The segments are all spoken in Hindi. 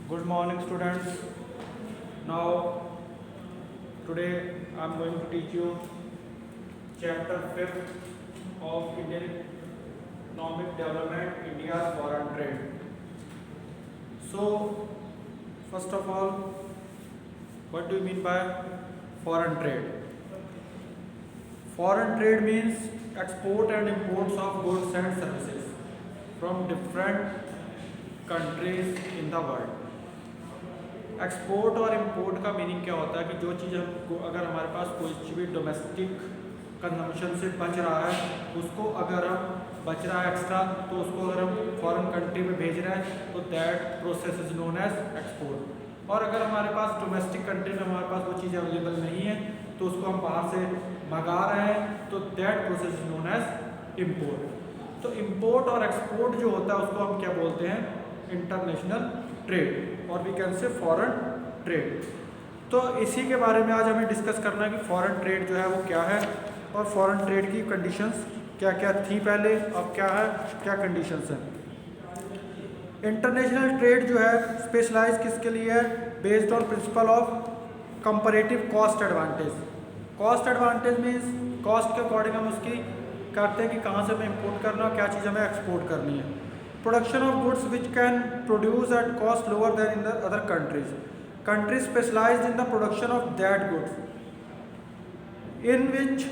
Good morning, students. Now, today I am going to teach you chapter 5th of Indian Economic Development, India's Foreign Trade. So, first of all, what do you mean by foreign trade? Foreign trade means export and imports of goods and services from different countries in the world. Export और इंपोर्ट का मीनिंग क्या होता है कि जो चीज़ हमको अगर हमारे पास कोई भी डोमेस्टिक कंजम्पशन से बच रहा है उसको अगर हम बच रहा है एक्स्ट्रा तो उसको अगर हम फॉरेन कंट्री में भेज रहे हैं तो that process is known as export. और अगर हमारे पास डोमेस्टिक कंट्री में हमारे पास वो चीज़ अवेलेबल नहीं है तो उसको हम बाहर से मंगा रहे हैं तो that process is known as import. तो इम्पोर्ट और एक्सपोर्ट जो होता है उसको हम क्या बोलते हैं? इंटरनेशनल ट्रेड और we can say foreign trade. तो इसी के बारे में आज हमें डिस्कस करना है कि फॉरेन ट्रेड जो है वो क्या है और फॉरेन ट्रेड की कंडीशंस क्या क्या थी पहले, अब क्या है, क्या कंडीशंस हैं। इंटरनेशनल ट्रेड जो है स्पेशलाइज किसके लिए है? Based on principle of comparative cost advantage. Cost advantage means cost के अकॉर्डिंग हम उसकी करते हैं कि कहाँ से हमें इम्पोर्ट करना और क्या चीज़ हमें एक्सपोर्ट करनी है। Production of goods which can produce at cost lower than in the other countries. Countries specialized in the production of that goods in which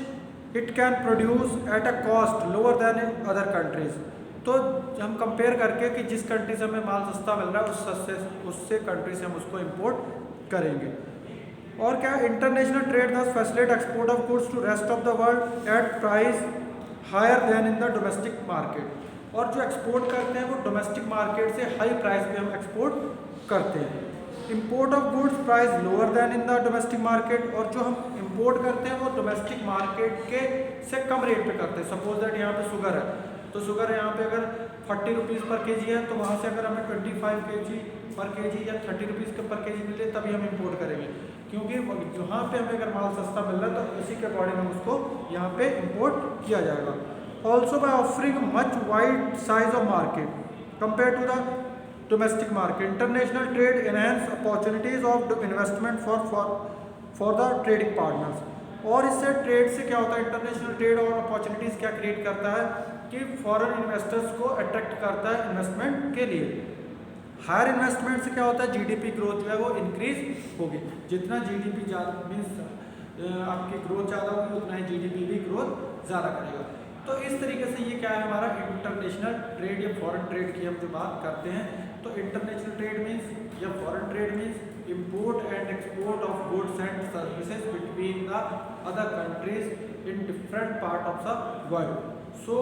it can produce at a cost lower than in other countries. तो हम कंपेयर करके कि जिस कंट्री से हमें माल सस्ता मिल रहा है उससे कंट्री से हम उसको इंपोर्ट करेंगे। और क्या? International trade thus facilitate export of goods to rest of the world at price higher than in the domestic market. और जो एक्सपोर्ट करते हैं वो डोमेस्टिक मार्केट से हाई प्राइस पे हम एक्सपोर्ट करते हैं। Import of goods price lower than in the domestic market. और जो हम इंपोर्ट करते हैं वो डोमेस्टिक मार्केट के से कम रेट पे करते हैं। सपोज दैट यहाँ पे शुगर है तो शुगर यहाँ पे अगर 40 रुपीज़ पर केजी है तो वहाँ से अगर हमें 25 केजी पर केजी या 30 रुपीज़ पर केजी मिले तभी हम इंपोर्ट करेंगे, क्योंकि जहाँ पे हमें अगर माल सस्ता मिल रहा है तो उसी के अकॉर्डिंग हम उसको यहाँ पे इंपोर्ट किया जाएगा। Also by offering much wide size of market compared to the domestic market, international trade enhance opportunities of investment for the trading partners। और इससे ट्रेड से क्या होता है? इंटरनेशनल ट्रेड और अपॉर्चुनिटीज़ क्या क्रिएट करता है कि फॉरेन इन्वेस्टर्स को अट्रैक्ट करता है इन्वेस्टमेंट के लिए। हायर इन्वेस्टमेंट से क्या होता है? जीडीपी ग्रोथ जो है वो इंक्रीज होगी। जितना जीडीपी ज़्यादा मीन्स आपकी ग्रोथ ज़्यादा होगी उतना ही जीडीपी भी ग्रोथ ज़्यादा करेगा। तो इस तरीके से ये क्या है हमारा इंटरनेशनल ट्रेड या फॉरेन ट्रेड की हम जो बात करते हैं तो इंटरनेशनल ट्रेड मीन्स या foreign trade means import and export of goods and services between the other countries in different part of the world. So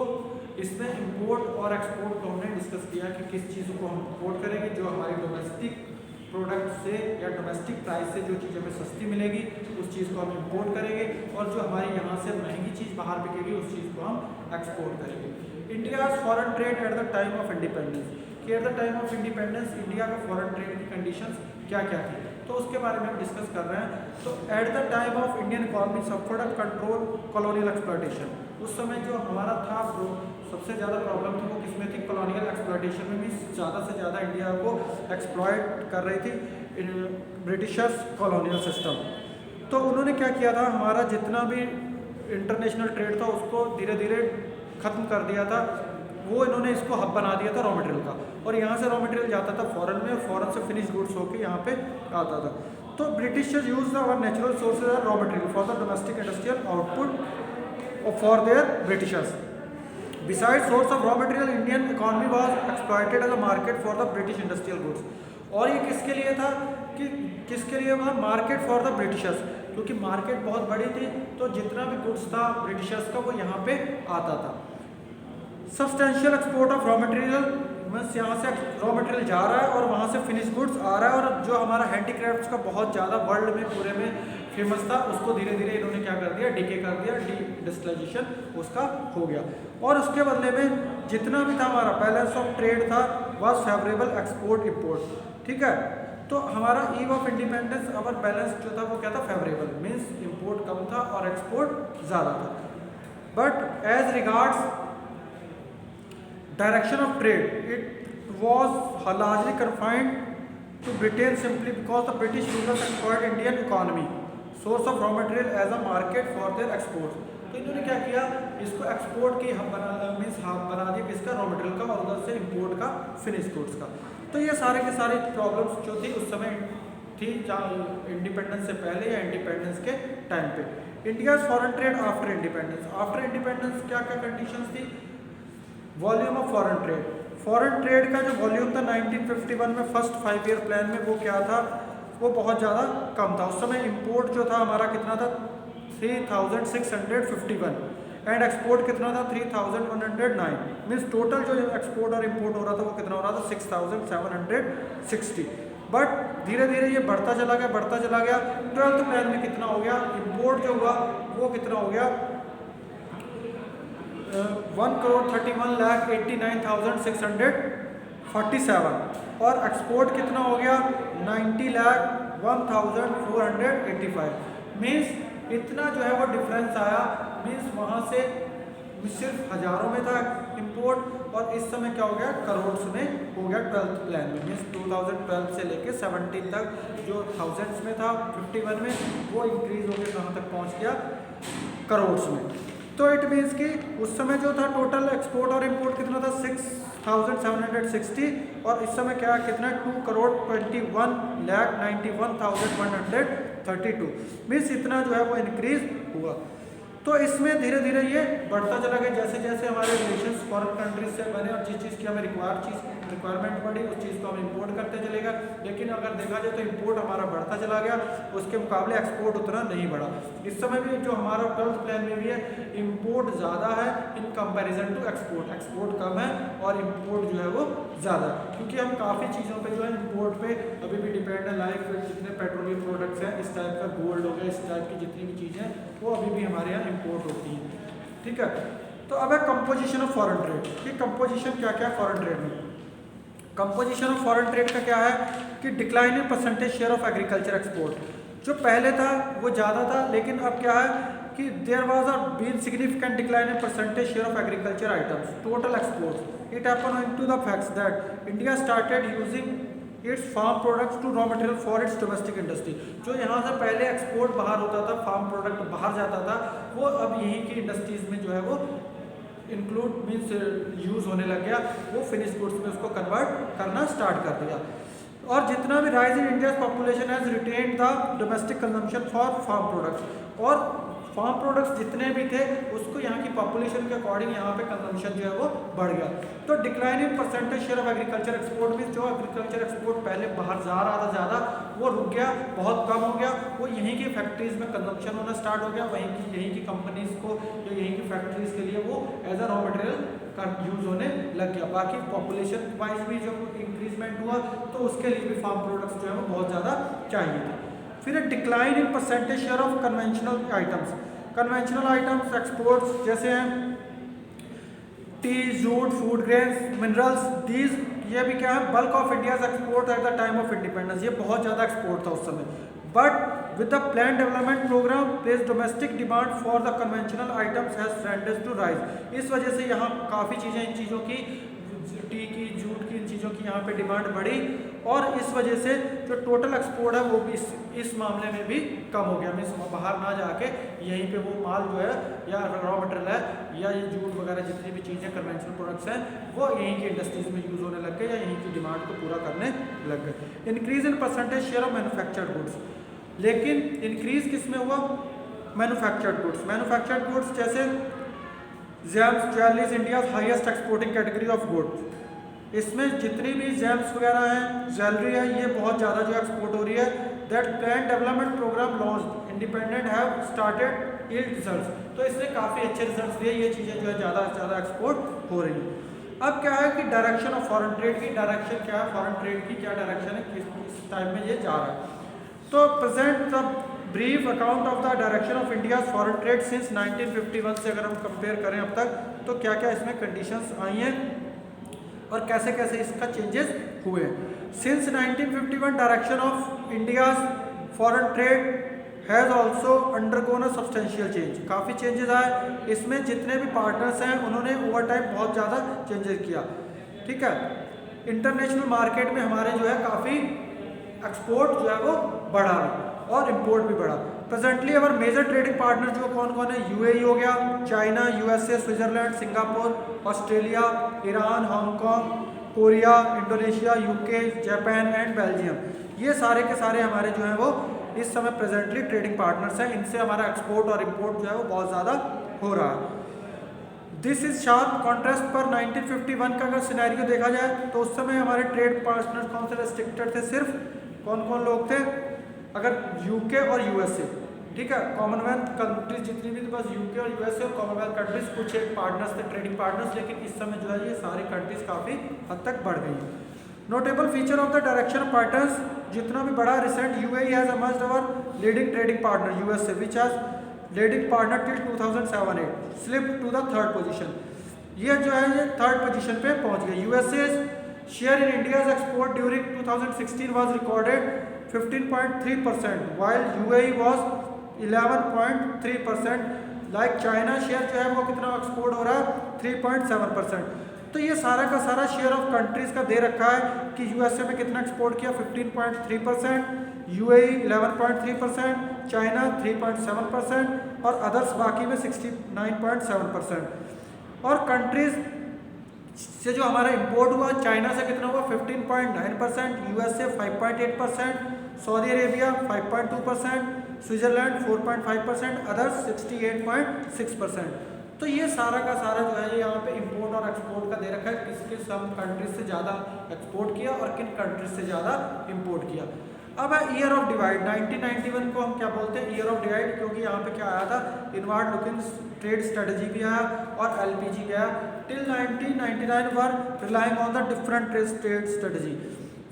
इसमें इंपोर्ट और एक्सपोर्ट को हमने डिस्कस किया कि किस चीज़ को हम इंपोर्ट करेंगे जो हमारी डोमेस्टिक प्रोडक्ट से या डोमेस्टिक प्राइस से जो चीज़ हमें सस्ती मिलेगी उस चीज़ को हम इंपोर्ट करेंगे और जो हमारी यहाँ से महंगी चीज़ बाहर बिकेगी उस चीज़ को हम एक्सपोर्ट करेंगे। India's foreign trade at the time of independence कि at the time of independence India का फॉरेन ट्रेड की कंडीशंस क्या क्या थी तो उसके बारे में हम डिस्कस कर रहे हैं। तो eight the time of Indian economy suffered a control colonial exploitation. उस समय जो हमारा था सबसे ज़्यादा प्रॉब्लम थी वो किसमें थी? कॉलोनियल एक्सप्लॉयटेशन में भी ज़्यादा से ज़्यादा इंडिया को एक्सप्लॉयट कर रही थी ब्रिटिशर्स कॉलोनियल सिस्टम। तो उन्होंने क्या किया था? हमारा जितना भी इंटरनेशनल ट्रेड था उसको धीरे धीरे ख़त्म कर दिया था। वो इन्होंने इसको हब बना दिया था रॉ मटेरियल का और यहाँ से रॉ मटेरियल जाता था फॉरेन में और फॉरेन से फिनिश गुड्स होकर यहाँ पे आता था। तो Britishers use the our natural sources और raw material for the domestic industrial output for their Britishers. Besides source of raw material, Indian economy was exploited as a market for the British industrial goods। और ये किसके लिए था कि किसके लिए वह मार्केट फॉर द ब्रिटिशर्स, क्योंकि मार्केट बहुत बड़ी थी तो जितना भी गुड्स था ब्रिटिशर्स का वो यहाँ पे आता था। Substantial export of raw material means यहाँ से रॉ मटेरियल जा रहा है और वहाँ से फिनिश गुड्स आ रहा है और जो हमारा हैंडीक्राफ्ट्स का बहुत ज़्यादा वर्ल्ड में पूरे में फेमस था उसको धीरे धीरे इन्होंने क्या कर दिया? डिके कर दिया, डिजिटलाइजेशन उसका हो गया। और उसके बदले में जितना भी था हमारा बैलेंस ऑफ ट्रेड था वाज फेवरेबल एक्सपोर्ट इंपोर्ट। ठीक है, तो हमारा eve of independence our balance जो था वो क्या था? फेवरेबल मीन्स इंपोर्ट कम था और एक्सपोर्ट ज़्यादा था। But as regards direction of trade it was largely confined to Britain simply because the British rulers exploited Indian economy, source of raw material as a market for their exports. तो इन्होंने क्या किया, इसको एक्सपोर्ट की हब बना दिया किसका, रॉ मटेरियल का, और उधर से इंपोर्ट का, फिनिश गुड्स का। तो ये सारे के सारे प्रॉब्लम्स जो थी उस समय थी इंडिपेंडेंस से पहले या इंडिपेंडेंस के टाइम पे। India foreign trade after independence, after independence क्या क्या कंडीशंस थी। Volume of foreign trade, foreign trade का जो वॉल्यूम था 1951 में फर्स्ट 5 ईयर प्लान में, वो क्या था, वो बहुत ज़्यादा कम था। उस समय इंपोर्ट जो था हमारा कितना था, 3651, एंड एक्सपोर्ट कितना था, 3109। मीन्स टोटल जो एक्सपोर्ट और इंपोर्ट हो रहा था वो कितना हो रहा था, 6760। बट धीरे धीरे ये बढ़ता चला गया, बढ़ता चला गया। 12th प्लान में कितना हो गया, इंपोर्ट जो हुआ वो कितना हो गया, 1,31,89,647, और एक्सपोर्ट कितना हो गया, 90,01,485। मीन्स इतना जो है वो डिफरेंस आया। मीन्स वहाँ से सिर्फ हज़ारों में था इंपोर्ट, और इस समय क्या हो गया, करोड़ में हो गया 12th प्लान में। मीन्स 2012 से लेके 17 तक जो थाउजेंड्स में था 51 में, वो इंक्रीज होकर कहाँ तक पहुँच गया, करोड़ में। तो इट मीन्स कि उस समय जो था टोटल एक्सपोर्ट और इंपोर्ट कितना था, 6760, और इस समय क्या कितना, 2,21,91,132। मीन्स इतना जो है वो इंक्रीज हुआ। तो इसमें धीरे धीरे ये बढ़ता चला गया, जैसे जैसे हमारे रिलेशंस फॉरेन कंट्रीज से बने, और जिस चीज़ की हमें रिक्वायरमेंट पड़ी उस चीज़ को हम इंपोर्ट करते चलेगा। लेकिन अगर देखा जाए तो इंपोर्ट हमारा बढ़ता चला गया, उसके मुकाबले एक्सपोर्ट उतना नहीं बढ़ा। इस समय भी जो हमारा 12th प्लान में भी है, इंपोर्ट ज़्यादा है in comparison to export. Export कम है और इंपोर्ट जो है वो ज़्यादा, क्योंकि हम काफ़ी चीज़ों पर जो है इंपोर्ट पे अभी भी डिपेंड है। लाइक जितने पेट्रोलियम प्रोडक्ट्स हैं, इस टाइप का गोल्ड हो गया, इस टाइप की जितनी भी चीज़ें वो अभी भी हमारे यहाँ इंपोर्ट होती है। ठीक है, तो अब है कंपोजिशन ऑफ फॉरेन ट्रेड कि कंपोजिशन क्या क्या है फॉरेन ट्रेड में। कंपोजिशन ऑफ फॉरेन ट्रेड का क्या है कि decline in percentage share of agriculture export. जो पहले था वो ज़्यादा था, लेकिन अब क्या है कि there was a been significant decline in percentage share of agriculture items total exports. It happened in to the facts that India started using its farm products to raw material for its domestic industry. जो यहाँ से पहले एक्सपोर्ट बाहर होता था, फार्म प्रोडक्ट बाहर जाता था, वो अब यहीं की इंडस्ट्रीज में जो है वो इंक्लूड मीन्स यूज़ होने लग गया। वो फिनिश गुड्स में उसको कन्वर्ट करना स्टार्ट कर दिया। और जितना भी rise in India population has retained the domestic consumption for farm products, और फार्म प्रोडक्ट्स जितने भी थे उसको यहाँ की पॉपुलेशन के अकॉर्डिंग यहाँ पे कंजम्पशन जो है वो बढ़ गया। तो decline in percentage share of agriculture export में जो एग्रीकल्चर एक्सपोर्ट पहले बाहर जा रहा था ज़्यादा, वो रुक गया, बहुत कम हो गया। वो यहीं की फैक्ट्रीज में कंजम्पशन होना स्टार्ट हो गया, यहीं की कंपनीज को या यहीं की फैक्ट्रीज के लिए वो एज अ रॉ मटेरियल का यूज़ होने लग गया। बाकी पॉपुलेशन वाइज भी जब इंक्रीजमेंट हुआ तो उसके लिए भी फार्म प्रोडक्ट्स जो है वो बहुत ज़्यादा चाहिए थे। फिर decline in percentage share of conventional items. Conventional items exports जैसे हैं tea, jute, food grains, minerals, these, ये भी क्या है, bulk of India's export at the time of independence. ये बहुत ज़्यादा एक्सपोर्ट था उस समय। But with the plan development program place domestic demand for the conventional items has trended to rise. इस वजह से यहाँ काफ़ी चीज़ें, इन चीज़ों की, टी की, जूट की, इन चीज़ों की यहाँ पे डिमांड बढ़ी, और इस वजह से जो टोटल एक्सपोर्ट है वो भी इस मामले में भी कम हो गया। मीन्स बाहर ना जाके यहीं पे वो माल जो है या रॉ मटेरियल है या ये जूट वगैरह जितनी भी चीज़ें कन्वेंशनल प्रोडक्ट्स हैं वो यहीं की इंडस्ट्रीज में यूज़ होने लग गए या यहीं की डिमांड को पूरा करने लग गए। Increase in percentage share of manufactured goods, लेकिन इंक्रीज किस में हुआ, मैन्युफैक्चर्ड गुड्स। मैन्युफैक्चर्ड गुड्स जैसे James, jewelleries India highest exporting category of goods. इसमें जितनी भी जेम्स वगैरह हैं, ज्वेलरी है, ये बहुत ज़्यादा जो एक्सपोर्ट हो रही है। That plan development program launch independent have started yield results. तो इसने काफ़ी अच्छे रिजल्ट्स दिए, ये चीज़ें जो है ज़्यादा से ज़्यादा एक्सपोर्ट हो रही हैं। अब क्या है कि डायरेक्शन ऑफ फॉरेन ट्रेड की, डायरेक्शन क्या है, फॉरेन ट्रेड की क्या डायरेक्शन है, किस टाइम में ये जा रहा है। तो present the brief account of the direction of India foreign trade since 1951 से अगर हम कंपेयर करें अब तक, तो क्या क्या इसमें कंडीशंस आई हैं और कैसे कैसे इसका चेंजेस हुए। Since 1951 direction of India's foreign trade has also undergone a substantial change. काफ़ी चेंजेस आए इसमें, जितने भी पार्टनर्स हैं उन्होंने ओवर टाइम बहुत ज़्यादा चेंजेस किया। ठीक है, इंटरनेशनल मार्केट में हमारे जो है काफ़ी एक्सपोर्ट जो है वो बढ़ा और इंपोर्ट भी बढ़ा। प्रेजेंटली अवर मेजर ट्रेडिंग पार्टनर जो कौन कौन है, यूएई हो गया, China, USA, Switzerland, Singapore, Australia, Iran, Hong Kong, Korea, Indonesia, UK, Japan and Belgium. ये सारे के सारे हमारे जो हैं वो इस समय प्रेजेंटली ट्रेडिंग पार्टनर्स हैं। इनसे हमारा एक्सपोर्ट और इंपोर्ट जो है वो बहुत ज़्यादा हो रहा है। दिस इज शार्प कॉन्ट्रास्ट पर 1951 का अगर सिनेरियो देखा जाए तो उस समय हमारे ट्रेड पार्टनर कौन से रेस्ट्रिक्टेड थे, सिर्फ कौन कौन लोग थे, अगर यूके और यूएसए, ठीक है, कॉमनवेल्थ कंट्रीज जितनी भी, बस यूके और यूएसए और कॉमनवेल्थ कंट्रीज कुछ एक पार्टनर्स थे ट्रेडिंग पार्टनर्स, लेकिन इस समय जो है ये सारी कंट्रीज काफ़ी हद तक बढ़ गई हैं। Notable feature of the direction of partners, जितना भी बड़ा recent UAE has emerged our leading trading partner USA which has leading partner till 2007-8 slip to the third position. ये जो है ये थर्ड पोजीशन पे पहुंच गए। USA share in India's export during 2016 was recorded 15.3% while UAE was 11.3%। Like China share जो है वो कितना एक्सपोर्ट हो रहा है 3.7%। तो ये सारा का सारा शेयर ऑफ कंट्रीज का दे रखा है कि यूएसए में कितना एक्सपोर्ट किया 15.3%, यूएई 11.3%, चाइना 3.7% और अदर्स बाकी में 69.7%। और कंट्रीज से जो हमारा इंपोर्ट हुआ चाइना से कितना हुआ 15.9%, USA 5.8%, Saudi Arabia 5.2%, Switzerland 4.5%, others 68.6%। तो ये सारा का सारा जो है यहाँ पे इंपोर्ट और एक्सपोर्ट का दे रखा है, किस किस हम कंट्रीज से ज़्यादा एक्सपोर्ट किया और किन कंट्रीज से ज़्यादा इंपोर्ट किया। अब है ईयर ऑफ डिवाइड। 1991 को हम क्या बोलते हैं, ईयर ऑफ डिवाइड, क्योंकि यहाँ पे क्या आया था, इनवर्ड लुकिंग ट्रेड स्ट्रेटजी भी आया और एलपीजी भी आया। Till 1999 were relying on the different trade strategy,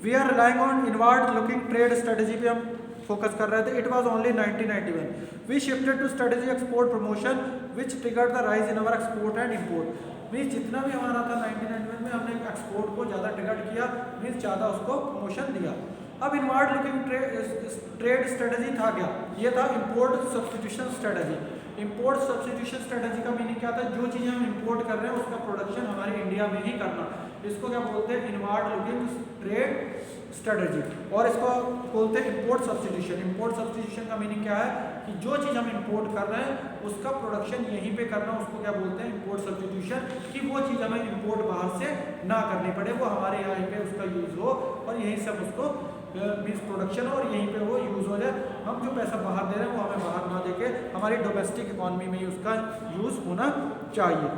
we are relying on inward looking trade strategy पे हम फोकस कर रहे थे। It was only 1991 we shifted to strategy export promotion which triggered the rise in our export and import. Means जितना भी हमारा था 1991 में हमने एक्सपोर्ट को ज़्यादा ट्रिगर किया, मीन्स ज़्यादा उसको प्रमोशन दिया। अब इनवर्ड लुकिंग ट्रेड स्ट्रेटजी था क्या, ये था import substitution strategy. Import substitution strategy का मीनिंग क्या था, जो चीज़ें हम इंपोर्ट कर रहे हैं उसका प्रोडक्शन हमारे इंडिया में ही करना, इसको क्या बोलते हैं, इनवर्ड लुकिंग ट्रेड स्ट्रेटजी। और इसको बोलते हैं इंपोर्ट सब्स्टिट्यूशन। इंपोर्ट सब्स्टिट्यूशन का मीनिंग क्या है कि जो चीज़ हम इंपोर्ट कर रहे हैं उसका प्रोडक्शन यहीं पे करना, उसको क्या बोलते हैं, इंपोर्ट सब्स्टिट्यूशन। कि वो चीज़ हमें इंपोर्ट बाहर से ना करनी पड़े, वो हमारे यहाँ पे उसका यूज़ हो और यहीं से हम उसको मीन्स प्रोडक्शन और यहीं पे वो यूज़ हो जाए। हम जो पैसा बाहर दे रहे हैं वो हमें बाहर ना देके हमारी डोमेस्टिक इकॉनमी में ही उसका यूज़ होना चाहिए।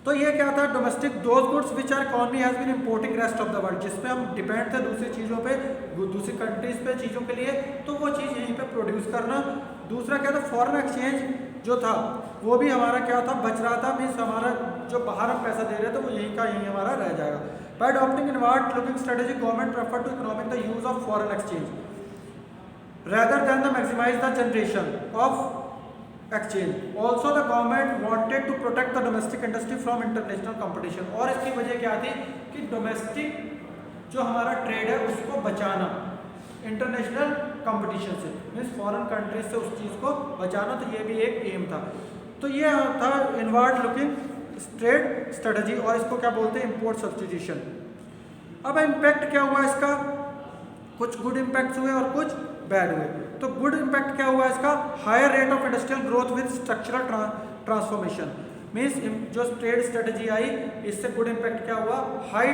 तो ये क्या था, domestic those goods which our economy has been importing rest of the world, जिसमें हम डिपेंड थे दूसरी चीज़ों पे, दूसरी कंट्रीज पे चीज़ों के लिए, तो वो चीज़ यहीं पे प्रोड्यूस करना। दूसरा क्या था, फॉरेन एक्सचेंज जो था वो भी हमारा क्या था, बच रहा था, मीन्स हमारा जो बाहर हम पैसा दे रहे थे वो यहीं का यहीं हमारा रह जाएगा। By adopting inward looking strategy government prefer to economic the use of foreign exchange rather than the maximize the generation of exchange. Also the government wanted to protect the domestic industry from international competition। और इसकी वजह क्या थी कि डोमेस्टिक जो हमारा ट्रेड है उसको बचाना इंटरनेशनल कंपटीशन से, मीन्स फॉरेन कंट्रीज से उस चीज़ को बचाना, तो ये भी एक एम था। तो ये था इनवर्ड लुकिंग ट्रेड स्ट्रेटजी और इसको क्या बोलते हैं, इंपोर्ट सब्स्टिट्यूशन। अब इम्पैक्ट क्या हुआ इसका, कुछ गुड इम्पैक्ट्स हुए और कुछ बैड हुए। तो गुड इम्पैक्ट क्या हुआ इसका, higher rate of industrial growth with structural transformation. Means जो ट्रेड स्ट्रेटजी आई इससे गुड इम्पैक्ट क्या हुआ, high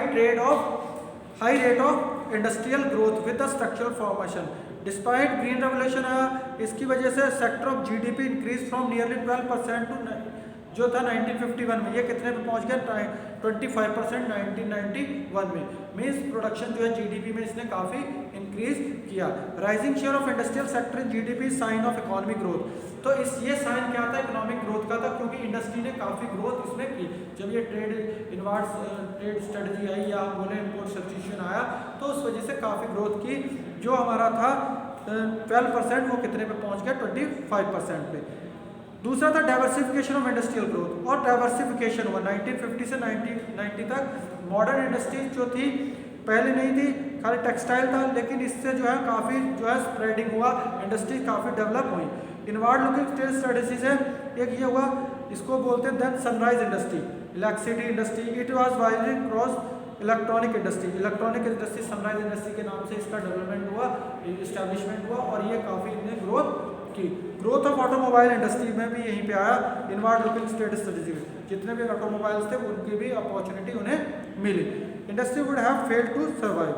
rate of industrial growth with the structural formation. Despite green revolution आया, इसकी वजह से sector of GDP increase from nearly 12% to जो था 1951 में, ये कितने पे पहुंच गया 25% 1991 में। मीन्स प्रोडक्शन जो है जीडीपी में इसने काफ़ी इंक्रीज किया। Rising share of industrial sector in GDP sign of economic growth. तो ये साइन क्या था, इकोनॉमिक ग्रोथ का था, क्योंकि इंडस्ट्री ने काफ़ी ग्रोथ इसमें की। जब ये ट्रेड स्ट्रेटजी आई या हम बोले इंपोर्ट सब्स्टिट्यूशन आया तो उस वजह से काफ़ी ग्रोथ की। जो हमारा था 12% वो कितने पे पहुँच गया 25% पे। दूसरा था डाइवर्सिफिकेशन ऑफ इंडस्ट्रियल ग्रोथ, और डाइवर्सिफिकेशन हुआ 1950 से 1990 तक। मॉडर्न इंडस्ट्रीज जो थी पहले नहीं थी, खाली टेक्सटाइल था, लेकिन इससे जो है काफ़ी जो है स्प्रेडिंग हुआ, इंडस्ट्री काफ़ी डेवलप हुई। इनवर्ड लुकिंग ट्रेड स्ट्रेटजी से एक ये हुआ, इसको बोलते हैं then sunrise industry, electricity industry. It was widely cross electronic industry sunrise industry के नाम से इसका डेवलपमेंट हुआ, इस्टेब्लिशमेंट हुआ और ये काफ़ी इनने ग्रोथ की। ग्रोथ ऑफ ऑटोमोबाइल इंडस्ट्री में भी यहीं पे आया, इनवर्ड लुकिंग स्टेट स्ट्रेटजी में जितने भी ऑटोमोबाइल्स थे उनकी भी अपॉर्चुनिटी उन्हें मिली। Industry would have failed to survive.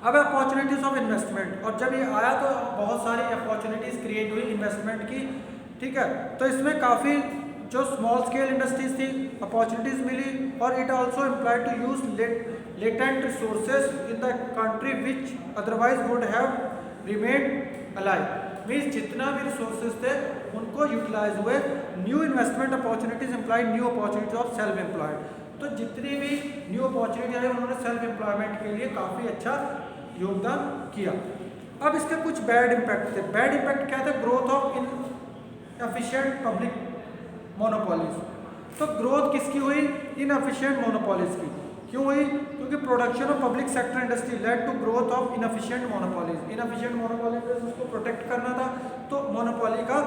अब अपॉर्चुनिटीज ऑफ इन्वेस्टमेंट, और जब ये आया तो बहुत सारी अपॉर्चुनिटीज क्रिएट हुई इन्वेस्टमेंट की, ठीक है। तो इसमें काफ़ी जो स्मॉल स्केल इंडस्ट्रीज थी अपॉर्चुनिटीज मिली, और it also implied to use latent resources in the country which otherwise would have remained alive. Means जितना भी रिसोर्सेज थे उनको यूटिलाइज हुए। New investment opportunities implied new opportunities of self employed. तो जितनी भी न्यू अपॉर्चुनिटी आई उन्होंने सेल्फ एम्प्लॉयमेंट के लिए काफ़ी अच्छा योगदान किया। अब इसके कुछ बैड इम्पैक्ट थे। बैड इम्पैक्ट क्या थे? Growth of inefficient public monopolies. तो ग्रोथ किसकी हुई? इनएफिशिएंट मोनोपोलीज की। क्यों हुई? क्योंकि production of public sector industry led to growth of inefficient monopolies. Inefficient monopolies उसको प्रोटेक्ट करना था, तो मोनोपोली का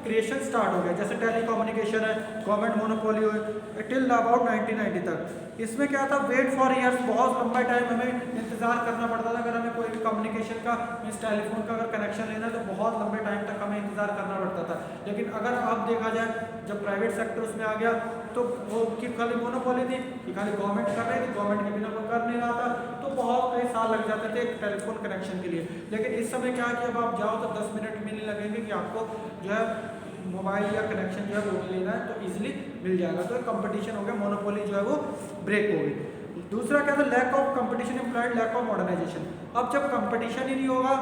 क्रिएशन स्टार्ट हो गया। जैसे टेलीकम्युनिकेशन है, गवर्नमेंट मोनोपोली हुई टिल अबाउट 1990 तक। इसमें क्या था? वेट फॉर ईयर्स, बहुत लंबा टाइम हमें इंतजार करना पड़ता था। अगर हमें कोई भी कम्युनिकेशन का मीन्स टेलीफोन का अगर कनेक्शन लेना है तो बहुत लंबे टाइम तक हमें इंतजार करना पड़ता था। लेकिन अगर अब देखा जाए जब प्राइवेट सेक्टर उसमें आ गया तो वो की खाली मोनोपोली थी कि खाली गवर्नमेंट कर रही थी, गवर्नमेंट के बिना वो कर नहीं रहा था, तो बहुत कई साल लग जाते थे एक टेलीफोन कनेक्शन के लिए। लेकिन इस समय क्या है कि अब आप जाओ तो 10 मिनट भी नहीं लगेंगे कि आपको जो है मोबाइल या कनेक्शन जो है वो लेना है तो इजीली मिल जाएगा। तो कंपटीशन हो गया, मोनोपोली जो है वो ब्रेक हो गई। दूसरा क्या था? Lack of competition implied lack of modernisation. अब जब कंपटीशन ही नहीं होगा,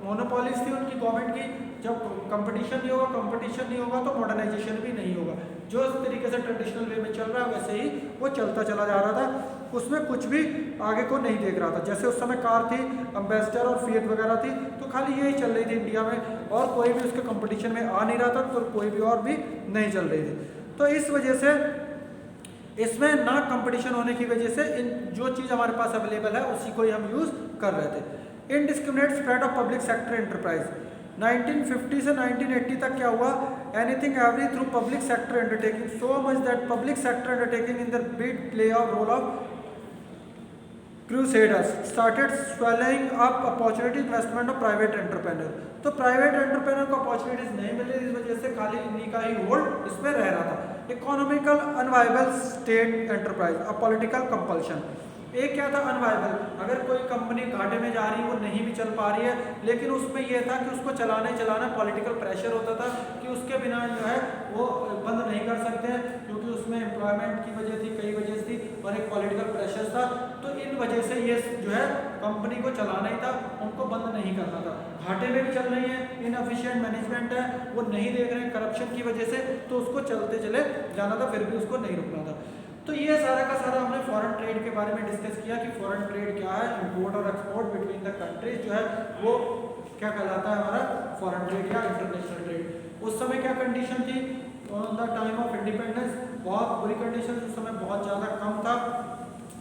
मोनोपोलीज थी उनकी गवर्नमेंट की, जब कंपटीशन नहीं होगा तो मॉडर्नाइजेशन भी नहीं होगा। जो इस तरीके से ट्रेडिशनल वे में चल रहा है वैसे ही वो चलता चला जा रहा था, उसमें कुछ भी आगे को नहीं देख रहा था। जैसे उस समय कार थी, एम्बेसडर और फिएट वगैरह थी, तो खाली यही चल रही थी इंडिया में, और कोई भी उसके कंपटीशन में आ नहीं रहा था, तो कोई भी और भी नहीं चल रही थी। तो इस वजह से इसमें ना कंपटीशन होने की वजह से इन जो चीज़ हमारे पास अवेलेबल है उसी को ही हम यूज़ कर रहे थे। Indiscriminate spread of public sector enterprise. 1950 से 1980 तक क्या हुआ? Anything every through public sector undertaking so much that public sector undertaking in the big play of role of crusaders started swelling up opportunity investment of private entrepreneur. तो प्राइवेट एंटरप्रेन्योर को अपॉर्चुनिटीज नहीं मिल रही, इस वजह से खाली इन्हीं का ही होल्ड इसमें रह रहा था। Economical unviable state enterprise, a political compulsion. एक क्या था? अनवाइबल। अगर कोई कंपनी घाटे में जा रही है, वो नहीं भी चल पा रही है, लेकिन उसमें यह था कि उसको चलाना पॉलिटिकल प्रेशर होता था कि उसके बिना जो है वो बंद नहीं कर सकते हैं, क्योंकि उसमें एम्प्लॉयमेंट की वजह थी, कई वजह थी, और एक पॉलिटिकल प्रेशर था। तो इन वजह से ये जो है कंपनी को चलाना ही था, उनको बंद नहीं करना था। घाटे में भी चल रही है, इनएफिशिएंट मैनेजमेंट है, वो नहीं देख रहे हैं करप्शन की वजह से, तो उसको चलते चले जाना था, फिर भी उसको नहीं रुकना था। तो ये सारा का सारा हमने फॉरेन ट्रेड के बारे में डिस्कस किया कि फॉरेन ट्रेड क्या है, इंपोर्ट और एक्सपोर्ट बिटवीन द कंट्रीज जो है वो क्या कहलाता है हमारा फॉरेन ट्रेड या इंटरनेशनल ट्रेड। उस समय क्या कंडीशन थी? On the time of independence बहुत बुरी कंडीशन, उस समय बहुत ज़्यादा कम था,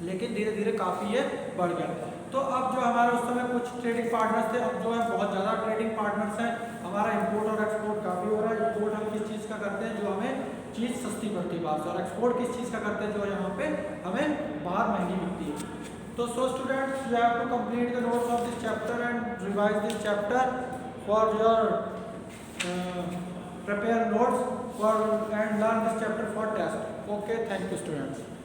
लेकिन धीरे धीरे काफ़ी ये बढ़ गया। तो अब जो हमारे उस समय कुछ ट्रेडिंग पार्टनर्स थे, अब जो है बहुत ज़्यादा ट्रेडिंग पार्टनर्स हैं। हमारा इंपोर्ट और एक्सपोर्ट काफ़ी हो रहा है। इंपोर्ट हम किस चीज़ का करते हैं? जो हमें चीज़ सस्ती पड़ती है बाहर से, और एक्सपोर्ट किस चीज़ का करते हैं? जो यहाँ पे हमें बाहर महंगी मिलती है। तो so students, you have to complete the notes of this chapter and revise this chapter for your prepare notes for and learn this chapter for test. Okay, thank you students.